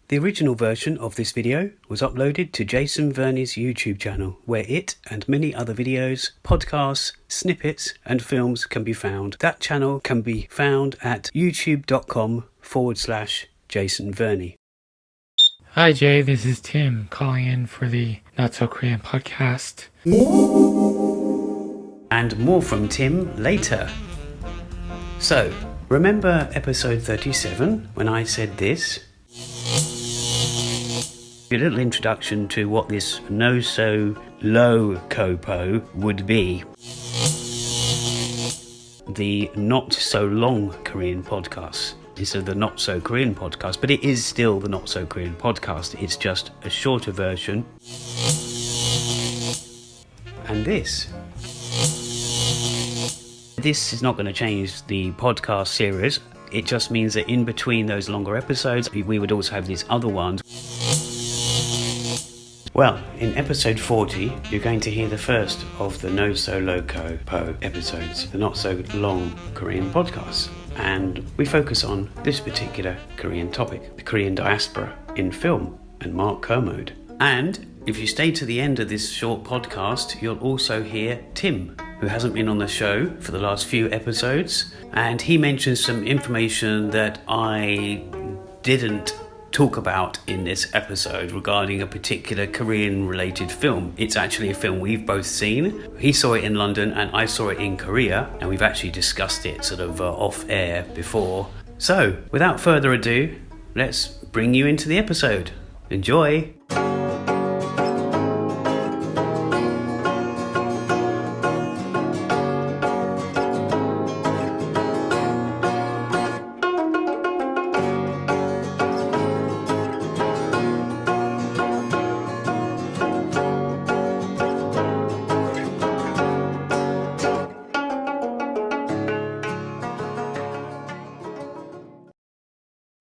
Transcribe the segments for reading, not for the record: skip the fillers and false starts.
The original version of this video was uploaded to Jason Verney's YouTube channel, where it and many other videos, podcasts, snippets and films can be found. That channel can be found at youtube.com/Jason Verney. Hi Jay, this is Tim calling in for the Not So Korean podcast. And more from Tim later. So, remember episode 37 when I said this? A little introduction to what this NoSoLOKoPo would be. The Not So Long Korean podcast. Instead of the Not So Korean podcast, but it is still the Not So Korean podcast. It's just a shorter version. And this is not going to change the podcast series. It just means that in between those longer episodes, we would also have these other ones. Well, in episode 40, you're going to hear the first of the NoSoLOKoPo episodes, the Not So Long Korean podcast. And we focus on this particular Korean topic, the Korean diaspora in film and Mark Kermode. And if you stay to the end of this short podcast, you'll also hear Tim, who hasn't been on the show for the last few episodes. And he mentions some information that I didn't talk about in this episode regarding a particular Korean related film. It's actually a film we've both seen. He saw it in London and I saw it in Korea, and we've actually discussed it sort of off air before. So without further ado, let's bring you into the episode. Enjoy.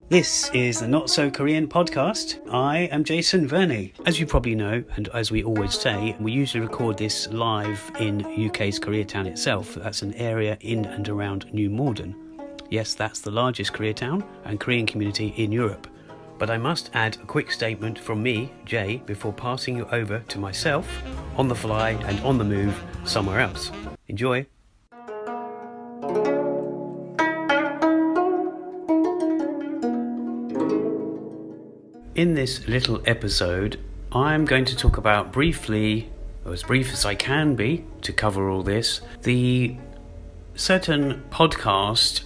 This is the Not So Korean podcast. I am Jason Verney. As you probably know, and as we always say, we usually record this live in UK's Koreatown itself. That's an area in and around New Malden. Yes, that's the largest Koreatown and Korean community in Europe. But I must add a quick statement from me, Jay, before passing you over to myself, on the fly and on the move somewhere else. Enjoy. In this little episode, I'm going to talk about briefly, or as brief as I can be, to cover all this, the certain podcast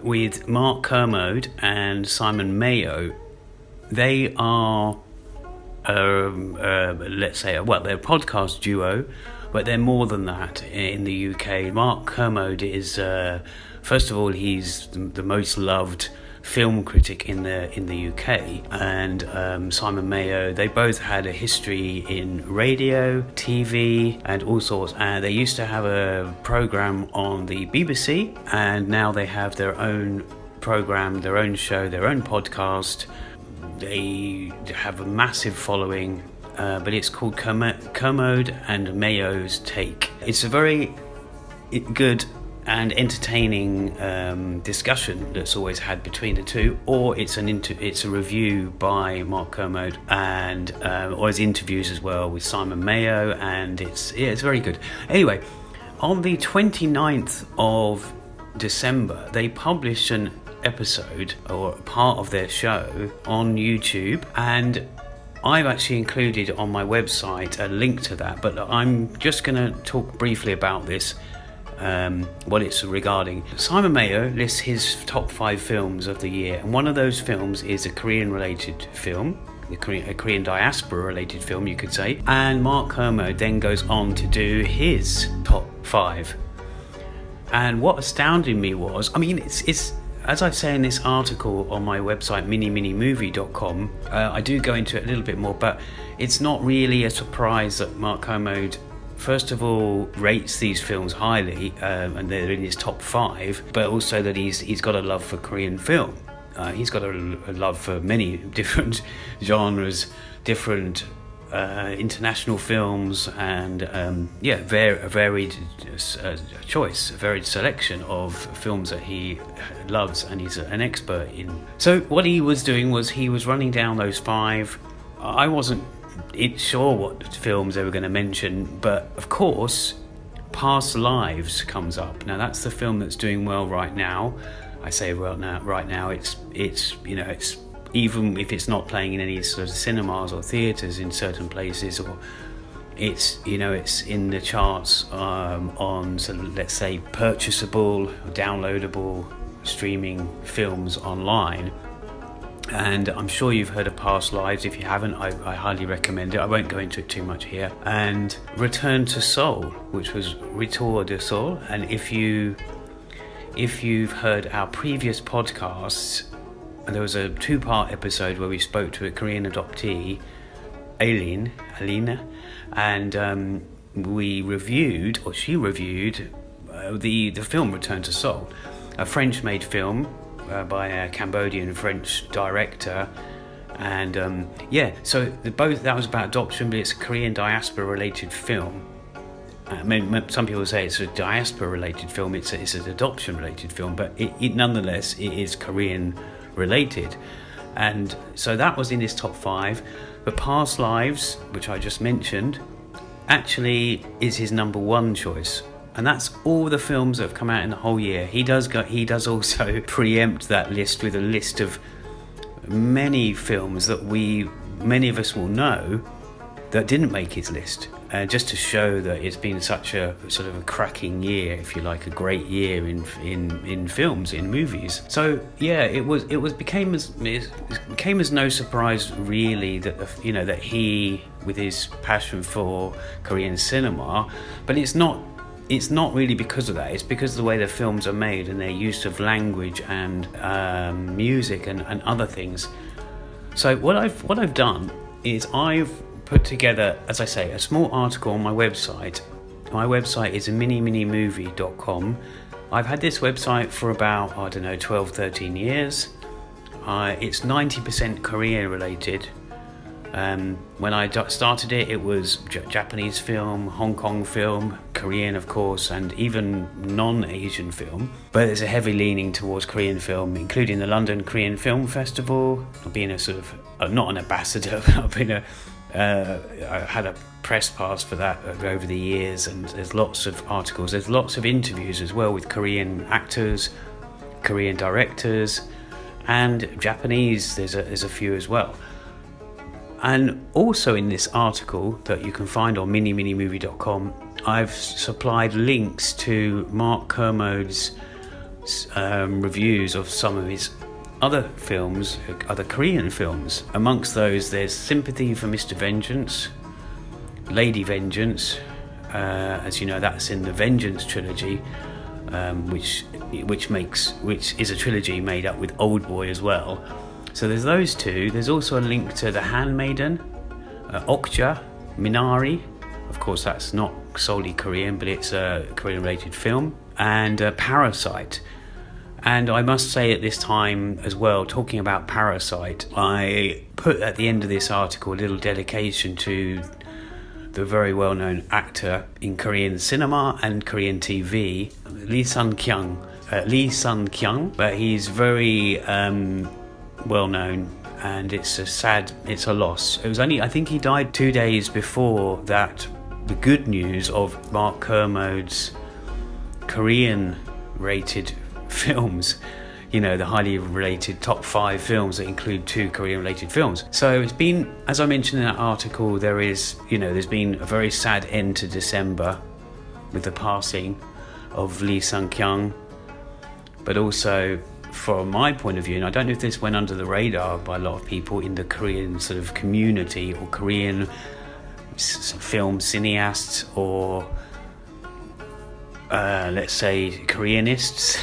with Mark Kermode and Simon Mayo. They are, let's say, they're a podcast duo, but they're more than that in the UK. Mark Kermode is, first of all, he's the most loved film critic in the UK, and Simon Mayo, they both had a history in radio, TV and all sorts, and they used to have a program on the BBC, and now they have their own program, their own show, their own podcast. They have a massive following, but it's called Kermode and Mayo's Take. It's a very good and entertaining discussion that's always had between the two, or it's a review by Mark Kermode, and always interviews as well with Simon Mayo, and it's very good. Anyway, on the 29th of December, they published an episode or part of their show on YouTube, and I've actually included on my website a link to that, but I'm just going to talk briefly about this. What it's regarding. Simon Mayo lists his top 5 films of the year, and one of those films is a Korean related film, a Korean diaspora related film, you could say. And Mark Kermode then goes on to do his top 5. And what astounded me was, I mean, it's as I say in this article on my website minimovie.com, I do go into it a little bit more, but it's not really a surprise that Mark Kermode first of all rates these films highly, and they're in his top 5, but also that he's got a love for Korean film. He's got a love for many different genres, different international films, and a varied choice, a varied selection of films that he loves and he's an expert in. So what he was doing was he was running down those 5. I wasn't sure what films they were going to mention, but of course Past Lives comes up. Now that's the film that's doing well right now. I say right now it's even if it's not playing in any sort of cinemas or theatres in certain places, or it's in the charts on sort of, let's say, purchasable, downloadable streaming films online. And I'm sure you've heard of Past Lives. If you haven't, I highly recommend it. I won't go into it too much here. And Return to Seoul, which was Retour de Seoul. And if you've heard our previous podcasts, there was a 2-part episode where we spoke to a Korean adoptee, Alina, and she reviewed the film Return to Seoul, a French-made film by a Cambodian-French director. And so that was about adoption, but it's a Korean diaspora-related film. Some people say it's a diaspora-related film. It's an adoption-related film, but it nonetheless it is Korean-related. And so that was in his top 5. But Past Lives, which I just mentioned, actually is his number 1 choice. And that's all the films that have come out in the whole year. He does also preempt that list with a list of many films that many of us will know that didn't make his list, just to show that it's been such a sort of a cracking year, if you like, a great year in films, in movies. So yeah, it became as no surprise really that that he, with his passion for Korean cinema, but it's not really because of that. It's because of the way the films are made and their use of language and music and other things. So what I've done is I've put together, as I say, a small article on my website. My website is miniminimovie.com. I've had this website for about, 12, 13 years. It's 90% Korean related. When I started it, it was Japanese film, Hong Kong film, Korean of course, and even non-Asian film. But there's a heavy leaning towards Korean film, including the London Korean Film Festival. I've been a sort of, not an ambassador, but I've been I had a press pass for that over the years, and there's lots of articles, there's lots of interviews as well with Korean actors, Korean directors, and Japanese, there's a few as well. And also in this article that you can find on miniminimovie.com, I've supplied links to Mark Kermode's reviews of some of his other films, other Korean films. Amongst those, there's Sympathy for Mr. Vengeance, Lady Vengeance, as you know, that's in the Vengeance trilogy, which is a trilogy made up with Oldboy as well. So there's those 2. There's also a link to The Handmaiden, Okja, Minari. Of course, that's not solely Korean, but it's a Korean-related film. And Parasite. And I must say at this time as well, talking about Parasite, I put at the end of this article a little dedication to the very well-known actor in Korean cinema and Korean TV, Lee Sun-kyung, but he's very well-known, and it's a loss. It was only, I think he died 2 days before that, the good news of Mark Kermode's Korean-rated films, the highly related top 5 films that include 2 Korean-related films. So it's been, as I mentioned in that article, there's been a very sad end to December with the passing of Lee Sun-kyung, but also from my point of view, and I don't know if this went under the radar by a lot of people in the Korean sort of community, or Korean film cineasts, or let's say Koreanists,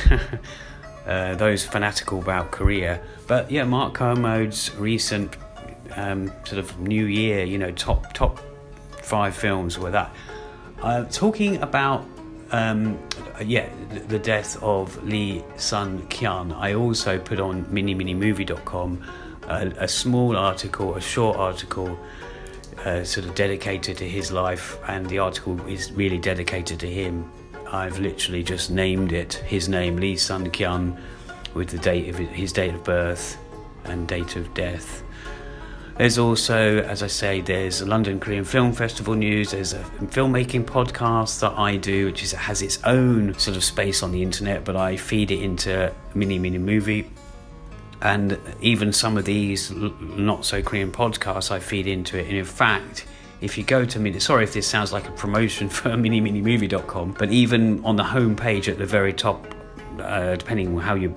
those fanatical about Korea. But yeah, Mark Kermode's recent sort of New Year, top 5 films were that. Talking about the death of Lee Sun-kyung, I also put on miniminimovie.com a small article, a short article sort of dedicated to his life, and the article is really dedicated to him. I've literally just named it, his name, Lee Sun-kyun, with the date of his date of birth and date of death. There's also, as I say, there's a London Korean Film Festival news. There's a filmmaking podcast that I do, which has its own sort of space on the internet, but I feed it into Mini Movie. And even some of these not so Korean podcasts, I feed into it. And in fact, if you go to sorry if this sounds like a promotion for minimovie.com, but even on the home page at the very top, depending on how you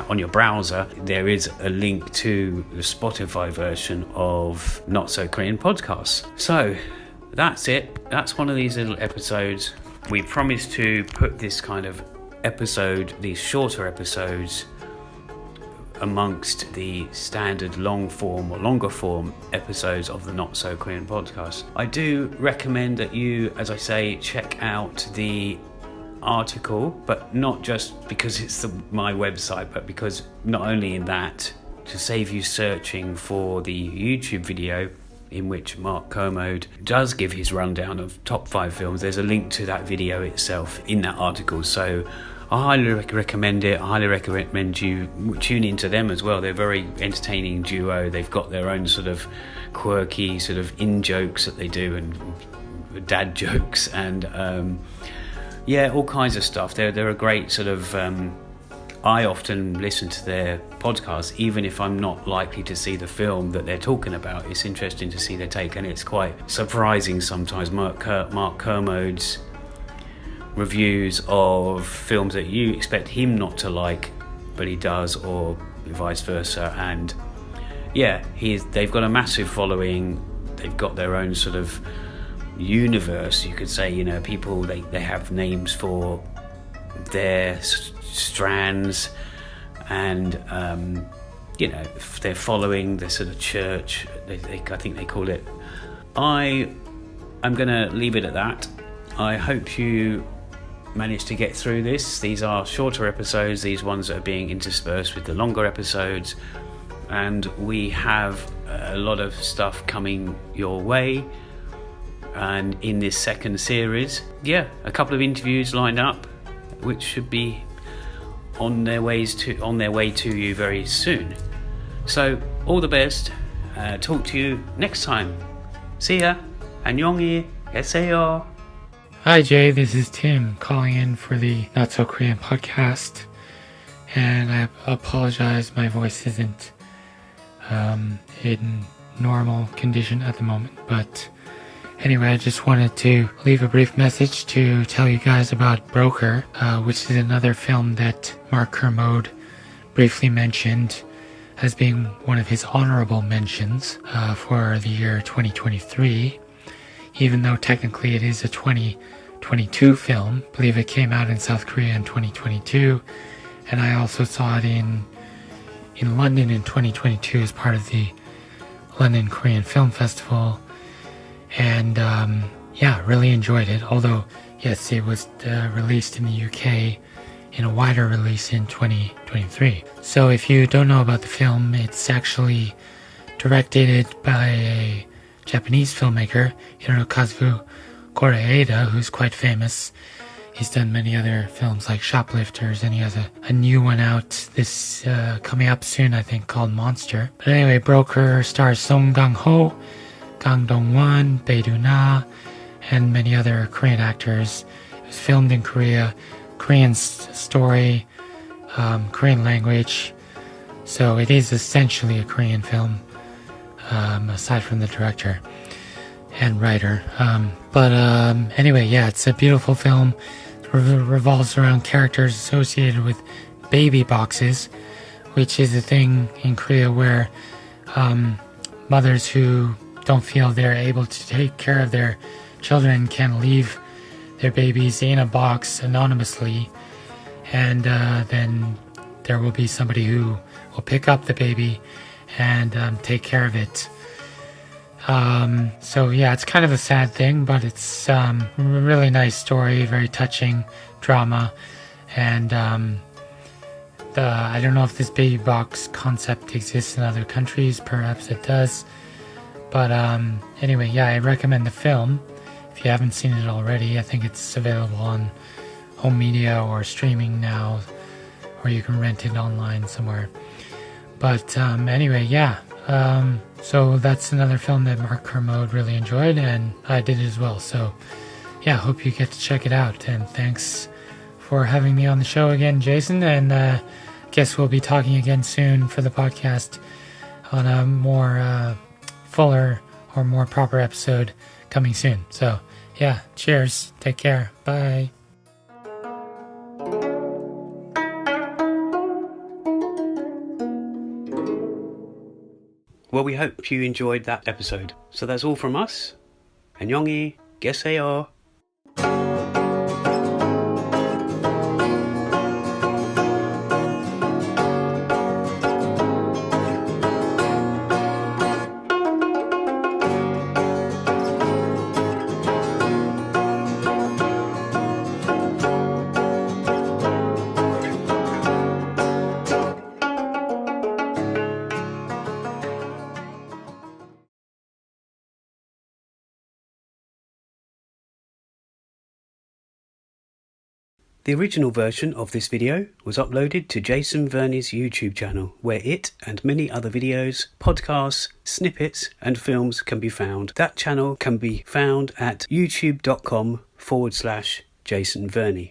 on your browser, there is a link to the Spotify version of Not So Korean podcasts. So that's it. That's one of these little episodes. We promised to put this kind of episode, these shorter episodes, amongst the standard long form or longer form episodes of the Not So Korean podcast. I do recommend that you, as I say, check out the article, but not just because it's my website, but because not only in that, to save you searching for the YouTube video in which Mark Kermode does give his rundown of top 5 films, there's a link to that video itself in that article. So I highly recommend it. I highly recommend you tune into them as well. They're a very entertaining duo. They've got their own sort of quirky sort of in-jokes that they do, and dad jokes, and all kinds of stuff. They're a great sort of... I often listen to their podcasts, even if I'm not likely to see the film that they're talking about. It's interesting to see their take, and it's quite surprising sometimes. Mark Kermode's reviews of films that you expect him not to like, but he does, or vice versa. And they've got a massive following. They've got their own sort of universe, you could say. People, they have names for their strands, and they're following the sort of church, I think they call it. I'm gonna leave it at that. I hope you managed to get through this. These are shorter episodes, these ones that are being interspersed with the longer episodes, and we have a lot of stuff coming your way. And in this second series, a couple of interviews lined up, which should be on their way to you very soon. So all the best. Talk to you next time. See ya. 안녕히 계세요. Hi Jay, this is Tim calling in for the Not So Korean podcast, and I apologize, my voice isn't in normal condition at the moment, but anyway, I just wanted to leave a brief message to tell you guys about Broker, which is another film that Mark Kermode briefly mentioned as being one of his honorable mentions for the year 2023, even though technically it is a 2022 film. I believe it came out in South Korea in 2022, and I also saw it in London in 2022 as part of the London Korean Film Festival. And really enjoyed it, although yes, it was released in the UK in a wider release in 2023. So if you don't know about the film, it's actually directed by a Japanese filmmaker, Hirokazu Koreeda, who's quite famous. He's done many other films like Shoplifters, and he has a new one out this coming up soon, I think, called Monster. But anyway, Broker stars Song Kang-ho, Kang Dong-won, Bae Do-na, and many other Korean actors. It was filmed in Korea, Korean story, Korean language, so it is essentially a Korean film, aside from the director and writer. Anyway, it's a beautiful film. It revolves around characters associated with baby boxes, which is a thing in Korea where mothers who don't feel they're able to take care of their children can leave their babies in a box anonymously, and then there will be somebody who will pick up the baby and take care of it. It's kind of a sad thing, but it's a really nice story, very touching drama, and I don't know if this baby box concept exists in other countries, perhaps it does. But anyway, yeah, I recommend the film. If you haven't seen it already, I think it's available on home media or streaming now, or you can rent it online somewhere. But anyway, yeah. So that's another film that Mark Kermode really enjoyed, and I did as well. So yeah, hope you get to check it out. And thanks for having me on the show again, Jason. And guess we'll be talking again soon for the podcast on a more fuller or more proper episode coming soon. So yeah, cheers. Take care. Bye. Well, we hope you enjoyed that episode. So that's all from us. 안녕히 계세요. The original version of this video was uploaded to Jason Verney's YouTube channel, where it and many other videos, podcasts, snippets and films can be found. That channel can be found at youtube.com/Jason Verney.